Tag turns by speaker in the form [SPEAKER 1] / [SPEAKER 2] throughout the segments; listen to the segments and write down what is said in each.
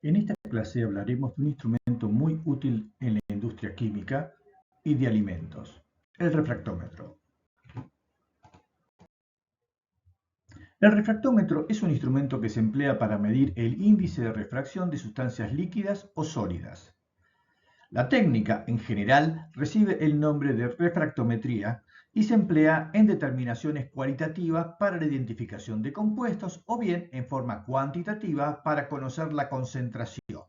[SPEAKER 1] En esta clase hablaremos de un instrumento muy útil en la industria química y de alimentos, el refractómetro. El refractómetro es un instrumento que se emplea para medir el índice de refracción de sustancias líquidas o sólidas. La técnica, en general, recibe el nombre de refractometría y se emplea en determinaciones cualitativas para la identificación de compuestos o bien en forma cuantitativa para conocer la concentración.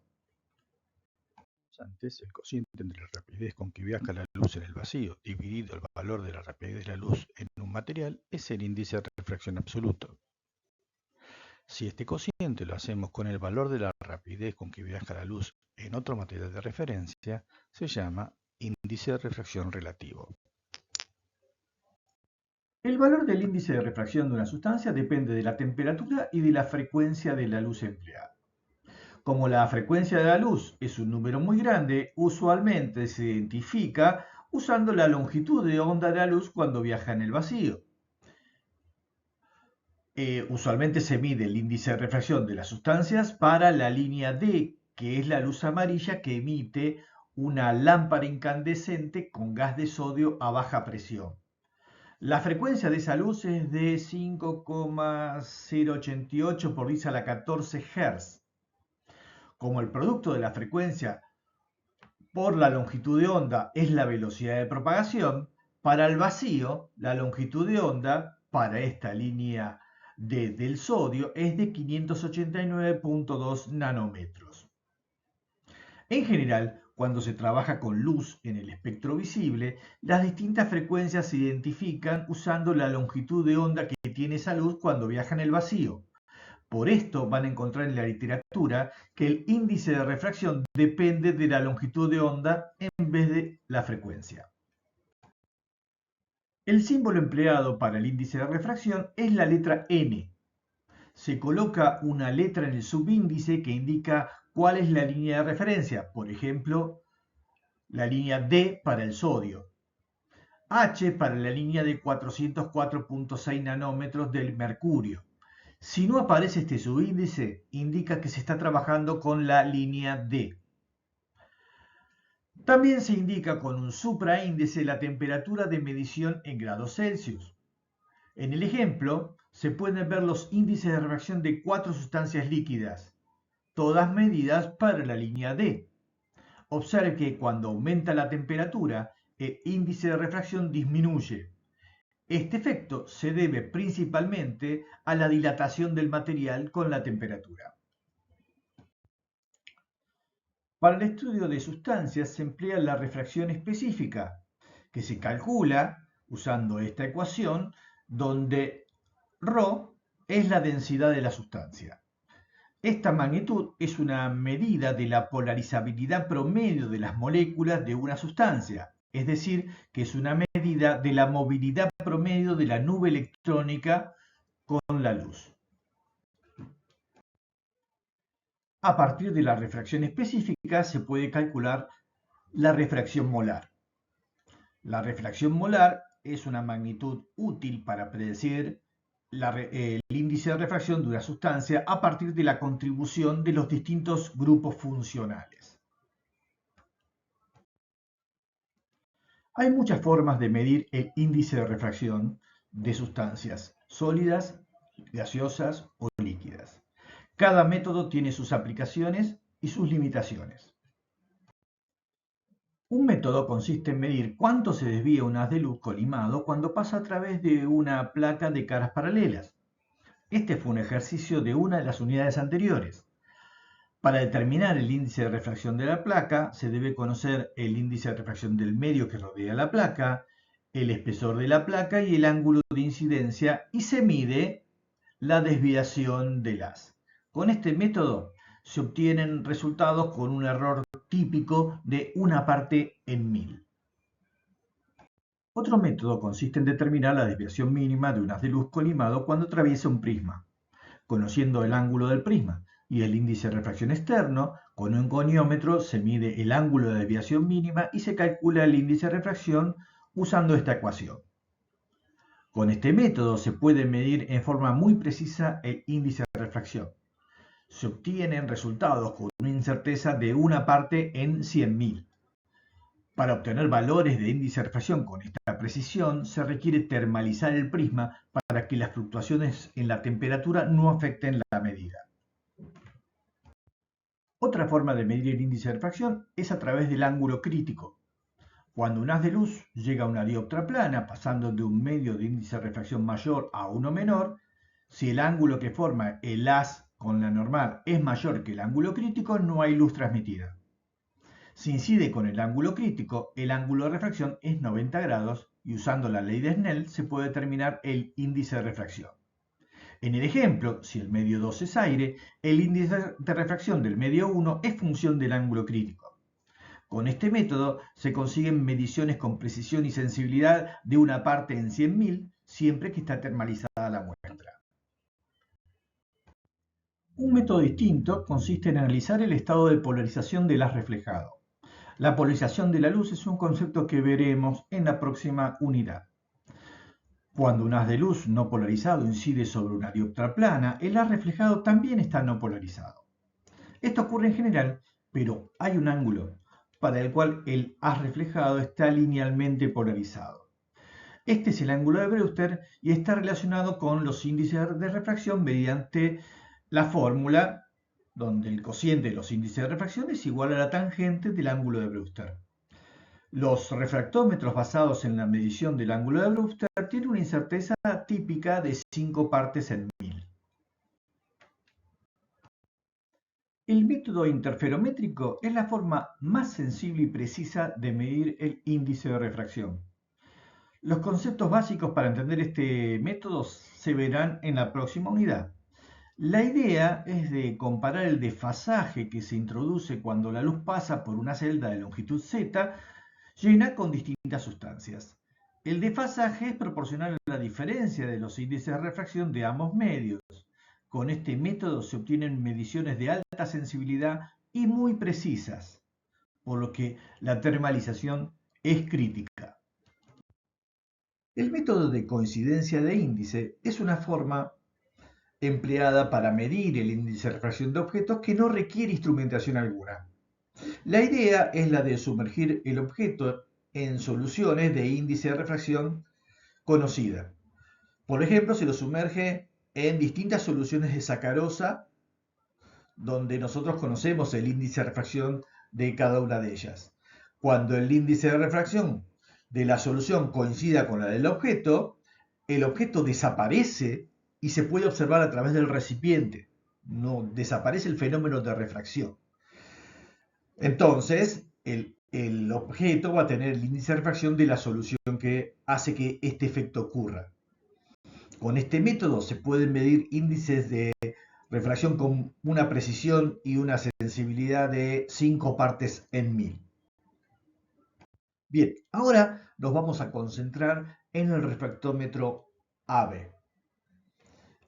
[SPEAKER 2] Antes, el cociente entre la rapidez con que viaja la luz en el vacío dividido el valor de la rapidez de la luz en un material es el índice de refracción absoluto. Si este cociente lo hacemos con el valor de la rapidez con que viaja la luz en otro material de referencia, se llama índice de refracción relativo.
[SPEAKER 1] El valor del índice de refracción de una sustancia depende de la temperatura y de la frecuencia de la luz empleada. Como la frecuencia de la luz es un número muy grande, usualmente se identifica usando la longitud de onda de la luz cuando viaja en el vacío. Usualmente se mide el índice de refracción de las sustancias para la línea D, que es la luz amarilla que emite una lámpara incandescente con gas de sodio a baja presión. La frecuencia de esa luz es de 5,088 por 10 a la 14 Hz. Como el producto de la frecuencia por la longitud de onda es la velocidad de propagación, para el vacío la longitud de onda para esta línea del sodio es de 589,2 nanómetros. En general, cuando se trabaja con luz en el espectro visible, las distintas frecuencias se identifican usando la longitud de onda que tiene esa luz cuando viaja en el vacío. Por esto van a encontrar en la literatura que el índice de refracción depende de la longitud de onda en vez de la frecuencia. El símbolo empleado para el índice de refracción es la letra N. Se coloca una letra en el subíndice que indica cuál es la línea de referencia, por ejemplo, la línea D para el sodio, H para la línea de 404,6 nanómetros del mercurio. Si no aparece este subíndice, indica que se está trabajando con la línea D. También se indica con un supraíndice la temperatura de medición en grados Celsius. En el ejemplo, se pueden ver los índices de refracción de 4 sustancias líquidas, todas medidas para la línea D. Observe que cuando aumenta la temperatura, el índice de refracción disminuye. Este efecto se debe principalmente a la dilatación del material con la temperatura. Para el estudio de sustancias se emplea la refracción específica, que se calcula usando esta ecuación, donde ρ es la densidad de la sustancia. Esta magnitud es una medida de la polarizabilidad promedio de las moléculas de una sustancia, es decir, que es una medida de la movilidad promedio de la nube electrónica con la luz. A partir de la refracción específica se puede calcular la refracción molar. La refracción molar es una magnitud útil para predecir el índice de refracción de una sustancia a partir de la contribución de los distintos grupos funcionales. Hay muchas formas de medir el índice de refracción de sustancias sólidas, gaseosas o líquidas. Cada método tiene sus aplicaciones y sus limitaciones. Un método consiste en medir cuánto se desvía un haz de luz colimado cuando pasa a través de una placa de caras paralelas. Este fue un ejercicio de una de las unidades anteriores. Para determinar el índice de refracción de la placa, se debe conocer el índice de refracción del medio que rodea la placa, el espesor de la placa y el ángulo de incidencia, y se mide la desviación del haz. Con este método se obtienen resultados con un error típico de 1 parte en 1000. Otro método consiste en determinar la desviación mínima de un haz de luz colimado cuando atraviesa un prisma. Conociendo el ángulo del prisma y el índice de refracción externo, con un goniómetro se mide el ángulo de desviación mínima y se calcula el índice de refracción usando esta ecuación. Con este método se puede medir en forma muy precisa el índice de refracción. se obtienen resultados con una incerteza de una parte en 100.000. Para obtener valores de índice de refracción con esta precisión, se requiere termalizar el prisma para que las fluctuaciones en la temperatura no afecten la medida. Otra forma de medir el índice de refracción es a través del ángulo crítico. Cuando un haz de luz llega a una dioptra plana, pasando de un medio de índice de refracción mayor a uno menor, si el ángulo que forma el haz con la normal es mayor que el ángulo crítico, no hay luz transmitida. Si incide con el ángulo crítico, el ángulo de refracción es 90 grados y usando la ley de Snell se puede determinar el índice de refracción. En el ejemplo, si el medio 2 es aire, el índice de refracción del medio 1 es función del ángulo crítico. Con este método se consiguen mediciones con precisión y sensibilidad de una parte en 100.000 siempre que está termalizada la muestra. Un método distinto consiste en analizar el estado de polarización del haz reflejado. La polarización de la luz es un concepto que veremos en la próxima unidad. Cuando un haz de luz no polarizado incide sobre una dioptra plana, el haz reflejado también está no polarizado. Esto ocurre en general, pero hay un ángulo para el cual el haz reflejado está linealmente polarizado. Este es el ángulo de Brewster y está relacionado con los índices de refracción mediante la fórmula donde el cociente de los índices de refracción es igual a la tangente del ángulo de Brewster. Los refractómetros basados en la medición del ángulo de Brewster tienen una incerteza típica de 5 partes en 1000. El método interferométrico es la forma más sensible y precisa de medir el índice de refracción. Los conceptos básicos para entender este método se verán en la próxima unidad. La idea es de comparar el desfasaje que se introduce cuando la luz pasa por una celda de longitud Z llena con distintas sustancias. El desfasaje es proporcional a la diferencia de los índices de refracción de ambos medios. Con este método se obtienen mediciones de alta sensibilidad y muy precisas, por lo que la termalización es crítica. El método de coincidencia de índice es una forma empleada para medir el índice de refracción de objetos que no requiere instrumentación alguna. La idea es la de sumergir el objeto en soluciones de índice de refracción conocida. Por ejemplo, se lo sumerge en distintas soluciones de sacarosa, donde nosotros conocemos el índice de refracción de cada una de ellas. Cuando el índice de refracción de la solución coincida con la del objeto, el objeto desaparece y se puede observar a través del recipiente. No desaparece el fenómeno de refracción. Entonces, el objeto va a tener el índice de refracción de la solución que hace que este efecto ocurra. Con este método se pueden medir índices de refracción con una precisión y una sensibilidad de 5 partes en 1000. Bien, ahora nos vamos a concentrar en el refractómetro ABE.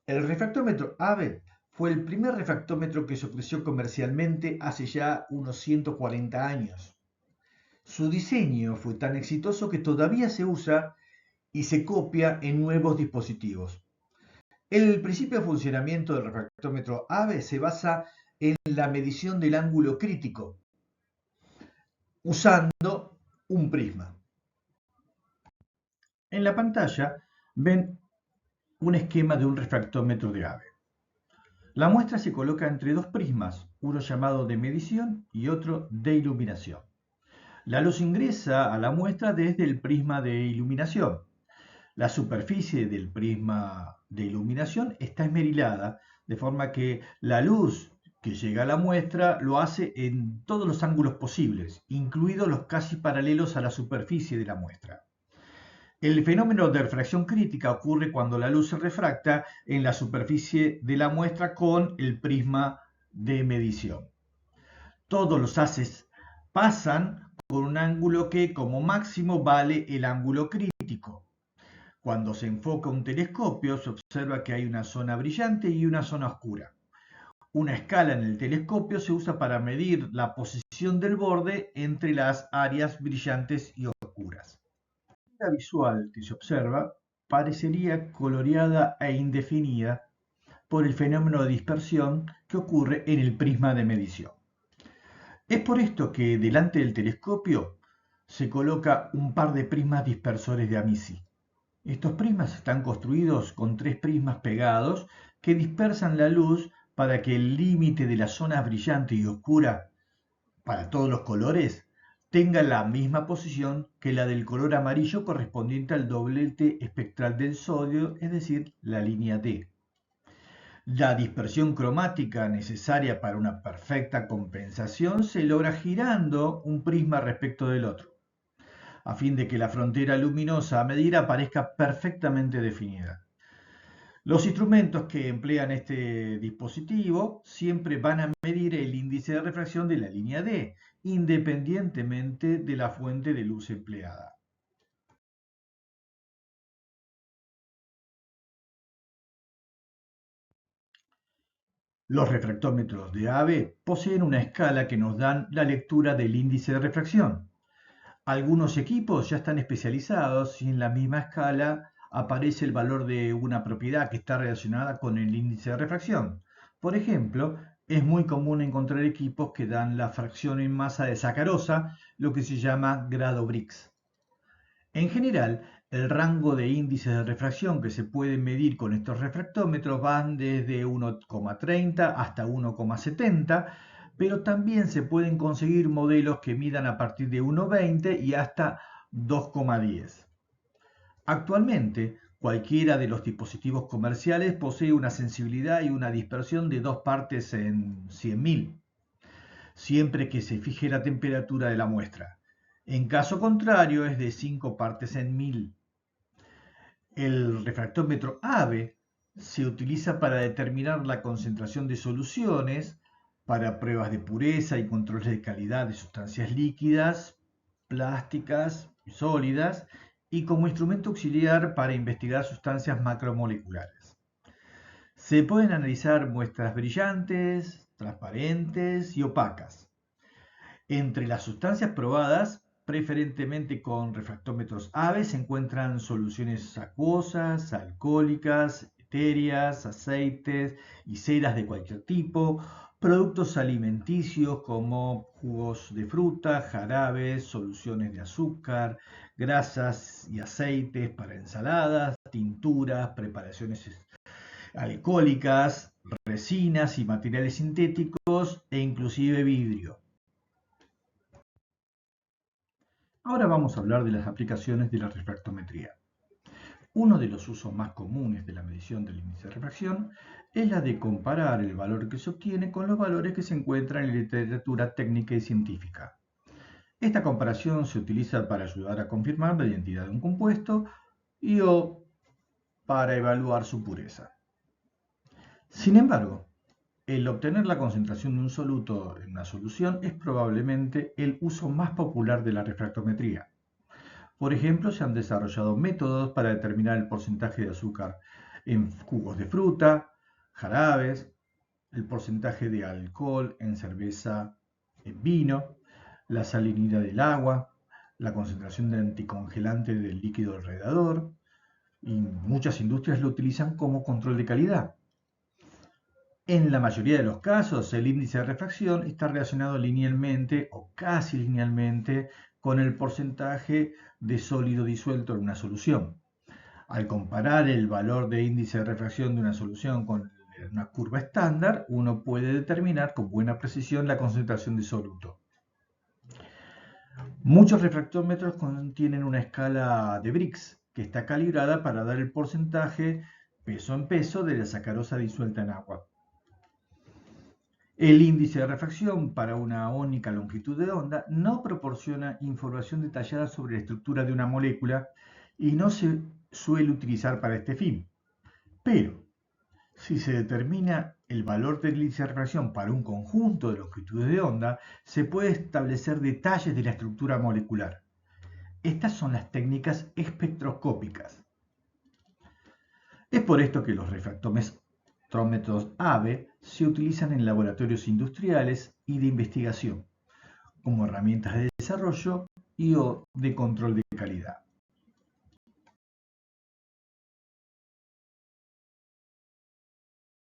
[SPEAKER 1] El refractómetro ABE fue el primer refractómetro que se ofreció comercialmente hace ya unos 140 años. Su diseño fue tan exitoso que todavía se usa y se copia en nuevos dispositivos. El principio de funcionamiento del refractómetro ABE se basa en la medición del ángulo crítico usando un prisma. En la pantalla ven un esquema de un refractómetro de ABE. La muestra se coloca entre dos prismas, uno llamado de medición y otro de iluminación. La luz ingresa a la muestra desde el prisma de iluminación. La superficie del prisma de iluminación está esmerilada, de forma que la luz que llega a la muestra lo hace en todos los ángulos posibles, incluidos los casi paralelos a la superficie de la muestra. El fenómeno de refracción crítica ocurre cuando la luz se refracta en la superficie de la muestra con el prisma de medición. Todos los haces pasan con un ángulo que como máximo vale el ángulo crítico. Cuando se enfoca un telescopio se observa que hay una zona brillante y una zona oscura. Una escala en el telescopio se usa para medir la posición del borde entre las áreas brillantes y oscuras. La visual que se observa parecería coloreada e indefinida por el fenómeno de dispersión que ocurre en el prisma de medición. Es por esto que delante del telescopio se coloca un par de prismas dispersores de Amici. Estos prismas están construidos con 3 prismas pegados que dispersan la luz para que el límite de la zona brillante y oscura para todos los colores tenga la misma posición que la del color amarillo correspondiente al doblete espectral del sodio, es decir, la línea D. La dispersión cromática necesaria para una perfecta compensación se logra girando un prisma respecto del otro, a fin de que la frontera luminosa a medir aparezca perfectamente definida. Los instrumentos que emplean este dispositivo siempre van a medir el índice de refracción de la línea D, independientemente de la fuente de luz empleada. Los refractómetros de AVE poseen una escala que nos dan la lectura del índice de refracción. Algunos equipos ya están especializados y en la misma escala aparece el valor de una propiedad que está relacionada con el índice de refracción. Por ejemplo, es muy común encontrar equipos que dan la fracción en masa de sacarosa, lo que se llama grado Brix. En general, el rango de índices de refracción que se pueden medir con estos refractómetros van desde 1,30 hasta 1,70, pero también se pueden conseguir modelos que midan a partir de 1,20 y hasta 2,10. Actualmente, cualquiera de los dispositivos comerciales posee una sensibilidad y una dispersión de 2 partes en 100.000, siempre que se fije la temperatura de la muestra. En caso contrario, es de 5 partes en 1000. El refractómetro AVE se utiliza para determinar la concentración de soluciones, para pruebas de pureza y controles de calidad de sustancias líquidas, plásticas y sólidas, y como instrumento auxiliar para investigar sustancias macromoleculares. Se pueden analizar muestras brillantes, transparentes y opacas. Entre las sustancias probadas, preferentemente con refractómetros AVE, se encuentran soluciones acuosas, alcohólicas, etéreas, aceites y ceras de cualquier tipo, productos alimenticios como jugos de fruta, jarabes, soluciones de azúcar, grasas y aceites para ensaladas, tinturas, preparaciones alcohólicas, resinas y materiales sintéticos e inclusive vidrio. Ahora vamos a hablar de las aplicaciones de la refractometría. Uno de los usos más comunes de la medición del índice de refracción es la de comparar el valor que se obtiene con los valores que se encuentran en la literatura técnica y científica. Esta comparación se utiliza para ayudar a confirmar la identidad de un compuesto y o para evaluar su pureza. Sin embargo, el obtener la concentración de un soluto en una solución es probablemente el uso más popular de la refractometría. Por ejemplo, se han desarrollado métodos para determinar el porcentaje de azúcar en jugos de fruta, jarabes, el porcentaje de alcohol en cerveza, en vino, la salinidad del agua, la concentración de anticongelante del líquido alrededor, y muchas industrias lo utilizan como control de calidad. En la mayoría de los casos, el índice de refracción está relacionado linealmente o casi linealmente con el porcentaje de sólido disuelto en una solución. Al comparar el valor de índice de refracción de una solución con una curva estándar, uno puede determinar con buena precisión la concentración de soluto. Muchos refractómetros contienen una escala de Brix que está calibrada para dar el porcentaje peso en peso de la sacarosa disuelta en agua. El índice de refracción para una única longitud de onda no proporciona información detallada sobre la estructura de una molécula y no se suele utilizar para este fin. Pero, si se determina el valor del índice de refracción para un conjunto de longitudes de onda, se puede establecer detalles de la estructura molecular. Estas son las técnicas espectroscópicas. Es por esto que los refractómetros AVE se utilizan en laboratorios industriales y de investigación, como herramientas de desarrollo y o de control de calidad.